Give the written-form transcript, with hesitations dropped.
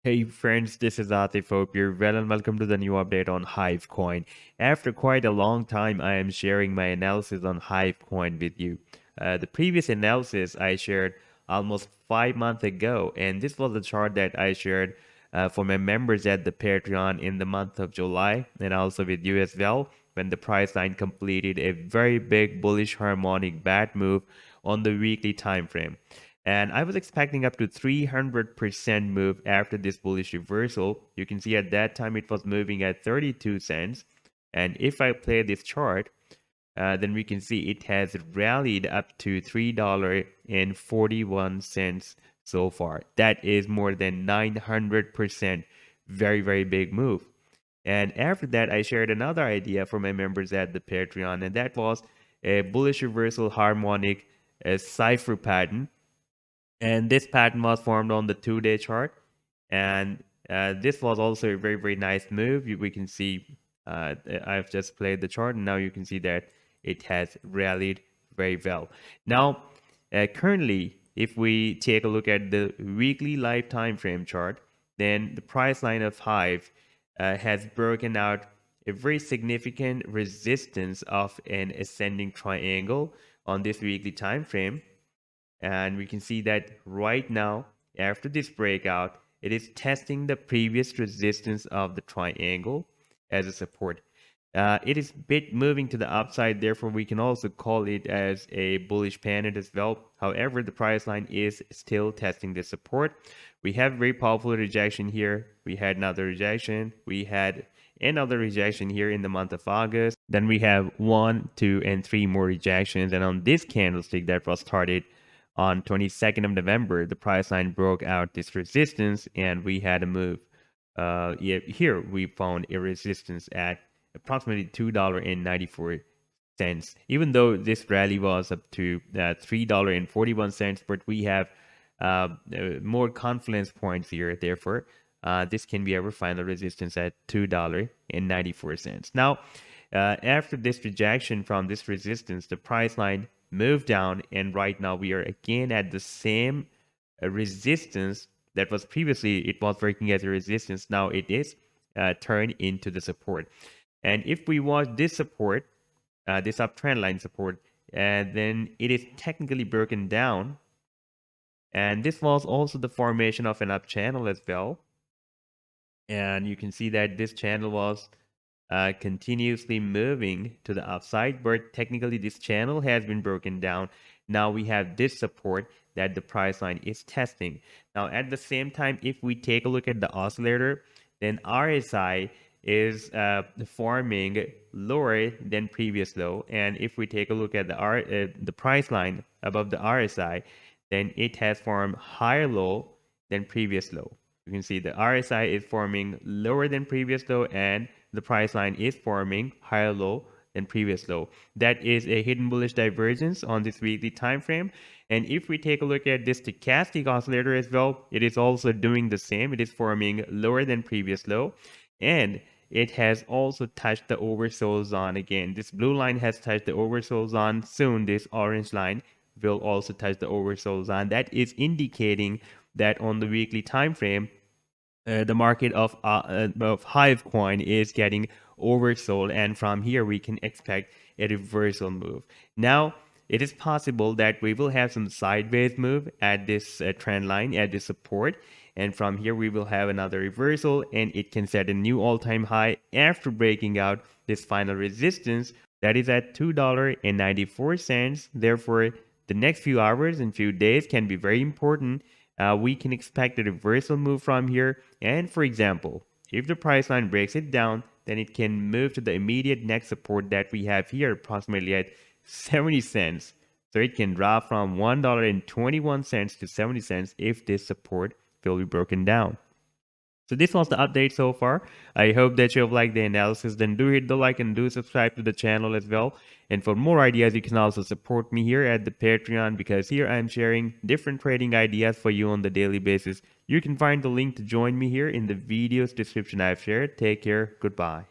Hey friends, this is Atif. Hope you're well and welcome to the new update on Hivecoin. After quite a long time, I am sharing my analysis on Hivecoin with you. The previous analysis I shared almost 5 months ago, and this was a chart that I shared for my members at the Patreon in the month of July, and also with you as well, when the price line completed a very big bullish harmonic bat move on the weekly time frame. And I was expecting up to 300% move after this bullish reversal. You can see at that time it was moving at 32 cents. And if I play this chart, then we can see it has rallied up to $3.41 so far. That is more than 900%. Very, very big move. And after that, I shared another idea for my members at the Patreon, and that was a bullish reversal harmonic cipher pattern, and this pattern was formed on the 2-day chart, and this was also a very, very nice move. We can see I've just played the chart, and now you can see that it has rallied very well. Now currently, if we take a look at the weekly live time frame chart, then the price line of Hive has broken out a very significant resistance of an ascending triangle on this weekly time frame, and we can see that right now, after this breakout, it is testing the previous resistance of the triangle as a support. It is a bit moving to the upside, therefore we can also call it as a bullish pennant as well. However, the price line is still testing the support. We have very powerful rejection here. We had another rejection. We had another rejection here in the month of August. Then we have 1, 2, and 3 more rejections. And on this candlestick that was started on 22nd of November, the price line broke out this resistance and we had a move. Here we found a resistance at approximately $2.94. Even though this rally was up to $3.41, but we have more confidence points here. Therefore, this can be our final resistance at $2.94. Now, after this rejection from this resistance, the price line moved down, and right now we are again at the same resistance that was previously, it was working as a resistance. Now it is turned into the support. And if we watch this support, this uptrend line support, then it is technically broken down. And this was also the formation of an up channel as well. And you can see that this channel was continuously moving to the upside, but technically this channel has been broken down. Now we have this support that the price line is testing. Now at the same time, if we take a look at the oscillator, then RSI is forming lower than previous low, and if we take a look at the price line above the RSI, then it has formed higher low than previous low. You can see the RSI is forming lower than previous low, and the price line is forming higher low than previous low. That is a hidden bullish divergence on this weekly time frame. And if we take a look at this stochastic oscillator as well, it is also doing the same. It is forming lower than previous low, and it has also touched the oversold zone again. This blue line has touched the oversold zone. Soon this orange line will also touch the oversold zone. That is indicating that on the weekly time frame, the market of Hivecoin is getting oversold, and from here we can expect a reversal move. Now, it is possible that we will have some sideways move at this trend line, at this support, and from here we will have another reversal, and it can set a new all-time high after breaking out this final resistance that is at $2.94. Therefore, the next few hours and few days can be very important. We can expect a reversal move from here. And for example, if the price line breaks it down, then it can move to the immediate next support that we have here, approximately at 70 cents. So it can drop from $1.21 to 70 cents if this support will be broken down. So this was the update so far. I hope that you have liked the analysis. Then do hit the like and do subscribe to the channel as well. And for more ideas, you can also support me here at the Patreon, because here I am sharing different trading ideas for you on the daily basis. You can find the link to join me here in the video's description I've shared. Take care. Goodbye.